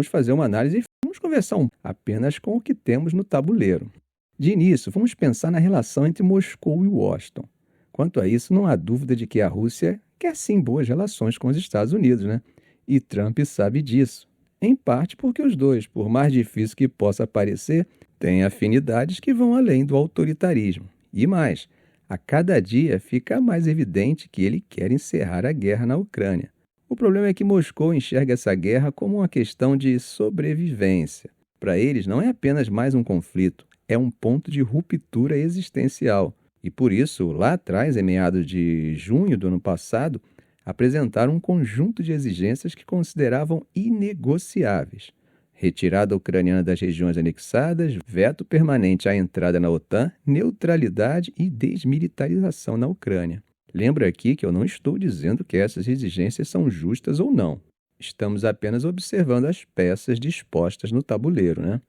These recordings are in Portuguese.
vamos fazer uma análise e vamos conversar apenas com o que temos no tabuleiro. De início, vamos pensar na relação entre Moscou e Washington. Quanto a isso, não há dúvida de que a Rússia quer sim boas relações com os Estados Unidos, né? E Trump sabe disso. Em parte porque os dois, por mais difícil que possa parecer, têm afinidades que vão além do autoritarismo. E mais, a cada dia fica mais evidente que ele quer encerrar a guerra na Ucrânia. O problema é que Moscou enxerga essa guerra como uma questão de sobrevivência. Para eles, não é apenas mais um conflito, é um ponto de ruptura existencial. E por isso, lá atrás, em meados de junho do ano passado, apresentaram um conjunto de exigências que consideravam inegociáveis. Retirada ucraniana das regiões anexadas, veto permanente à entrada na OTAN, neutralidade e desmilitarização na Ucrânia. Lembro aqui que eu não estou dizendo que essas exigências são justas ou não. Estamos apenas observando as peças dispostas no tabuleiro, né?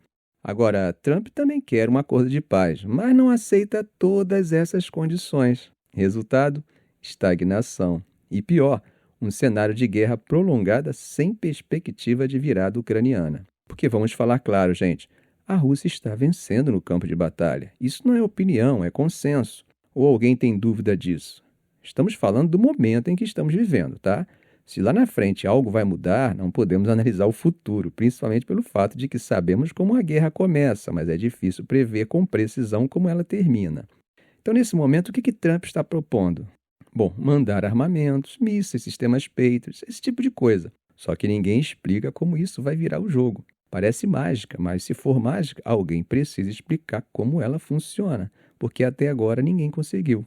Agora, Trump também quer um acordo de paz, mas não aceita todas essas condições. Resultado? Estagnação. E pior, um cenário de guerra prolongada sem perspectiva de virada ucraniana. Porque vamos falar claro, gente, a Rússia está vencendo no campo de batalha. Isso não é opinião, é consenso. Ou alguém tem dúvida disso? Estamos falando do momento em que estamos vivendo, tá? Se lá na frente algo vai mudar, não podemos analisar o futuro, principalmente pelo fato de que sabemos como a guerra começa, mas é difícil prever com precisão como ela termina. Então, nesse momento, o que Trump está propondo? Bom, mandar armamentos, mísseis, sistemas Patriot, esse tipo de coisa. Só que ninguém explica como isso vai virar o jogo. Parece mágica, mas se for mágica, alguém precisa explicar como ela funciona, porque até agora ninguém conseguiu.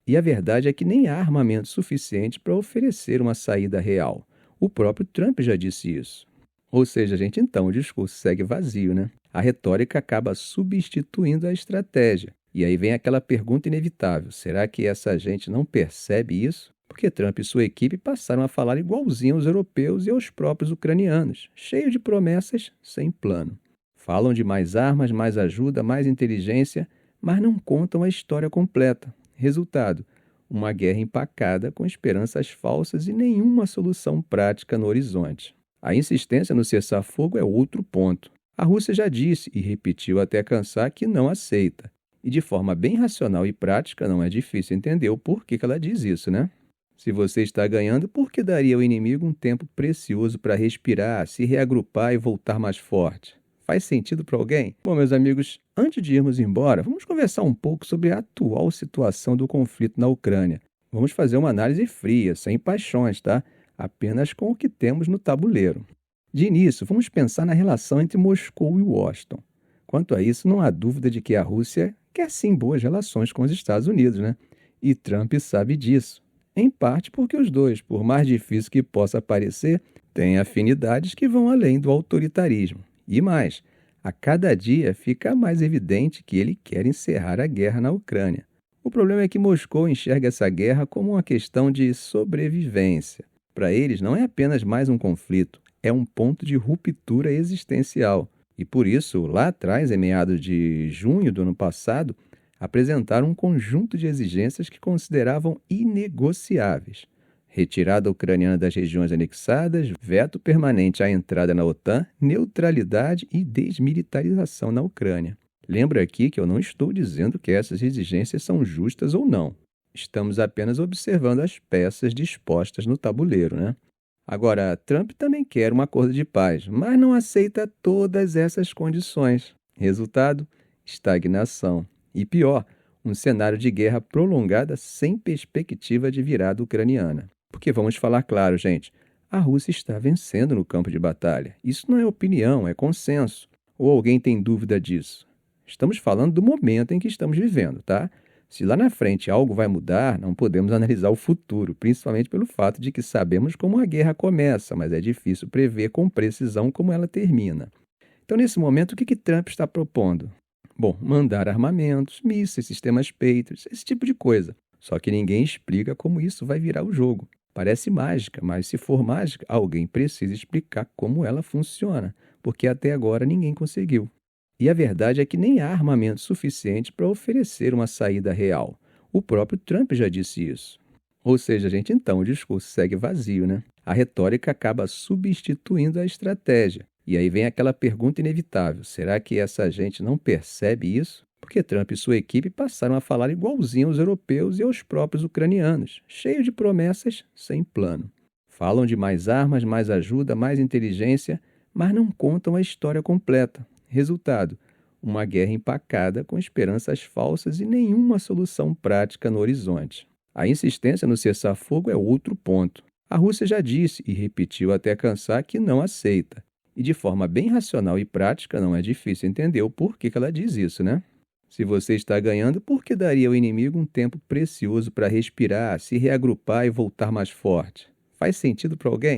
E a verdade é que nem há armamento suficiente para oferecer uma saída real. O próprio Trump já disse isso. Ou seja, gente, então o discurso segue vazio, né? A retórica acaba substituindo a estratégia. E aí vem aquela pergunta inevitável: será que essa gente não percebe isso? Porque Trump e sua equipe passaram a falar igualzinho aos europeus e aos próprios ucranianos, cheio de promessas, sem plano. Falam de mais armas, mais ajuda, mais inteligência, mas não contam a história completa. Resultado: uma guerra empacada com esperanças falsas e nenhuma solução prática no horizonte. A insistência no cessar-fogo é outro ponto. A Rússia já disse e repetiu até cansar que não aceita. E de forma bem racional e prática, não é difícil entender o porquê que ela diz isso, né? Se você está ganhando, por que daria ao inimigo um tempo precioso para respirar, se reagrupar e voltar mais forte? Faz sentido para alguém? Bom, meus amigos, antes de irmos embora, vamos conversar um pouco sobre a atual situação do conflito na Ucrânia. Vamos fazer uma análise fria, sem paixões, tá? Apenas com o que temos no tabuleiro. De início, vamos pensar na relação entre Moscou e Washington. Quanto a isso, não há dúvida de que a Rússia quer sim boas relações com os Estados Unidos, né? E Trump sabe disso. Em parte porque os dois, por mais difícil que possa parecer, têm afinidades que vão além do autoritarismo. E mais, a cada dia fica mais evidente que ele quer encerrar a guerra na Ucrânia. O problema é que Moscou enxerga essa guerra como uma questão de sobrevivência. Para eles, não é apenas mais um conflito, é um ponto de ruptura existencial. E por isso, lá atrás, em meados de junho do ano passado, apresentaram um conjunto de exigências que consideravam inegociáveis. Retirada ucraniana das regiões anexadas, veto permanente à entrada na OTAN, neutralidade e desmilitarização na Ucrânia. Lembro aqui que eu não estou dizendo que essas exigências são justas ou não. Estamos apenas observando as peças dispostas no tabuleiro, né? Agora, Trump também quer um acordo de paz, mas não aceita todas essas condições. Resultado? Estagnação. E pior, um cenário de guerra prolongada sem perspectiva de virada ucraniana. Porque vamos falar claro, gente, a Rússia está vencendo no campo de batalha. Isso não é opinião, é consenso. Ou alguém tem dúvida disso? Estamos falando do momento em que estamos vivendo, tá? Se lá na frente algo vai mudar, não podemos analisar o futuro, principalmente pelo fato de que sabemos como a guerra começa, mas é difícil prever com precisão como ela termina. Então, nesse momento, o que Trump está propondo? Bom, mandar armamentos, mísseis, sistemas Patriot, esse tipo de coisa. Só que ninguém explica como isso vai virar o jogo. Parece mágica, mas se for mágica, alguém precisa explicar como ela funciona, porque até agora ninguém conseguiu. E a verdade é que nem há armamento suficiente para oferecer uma saída real. O próprio Trump já disse isso. Ou seja, gente, então o discurso segue vazio, né? A retórica acaba substituindo a estratégia. E aí vem aquela pergunta inevitável: será que essa gente não percebe isso? Porque Trump e sua equipe passaram a falar igualzinho aos europeus e aos próprios ucranianos, cheio de promessas sem plano. Falam de mais armas, mais ajuda, mais inteligência, mas não contam a história completa. Resultado: uma guerra empacada com esperanças falsas e nenhuma solução prática no horizonte. A insistência no cessar-fogo é outro ponto. A Rússia já disse e repetiu até cansar que não aceita. E de forma bem racional e prática, não é difícil entender o porquê que ela diz isso, né? Se você está ganhando, por que daria ao inimigo um tempo precioso para respirar, se reagrupar e voltar mais forte? Faz sentido para alguém?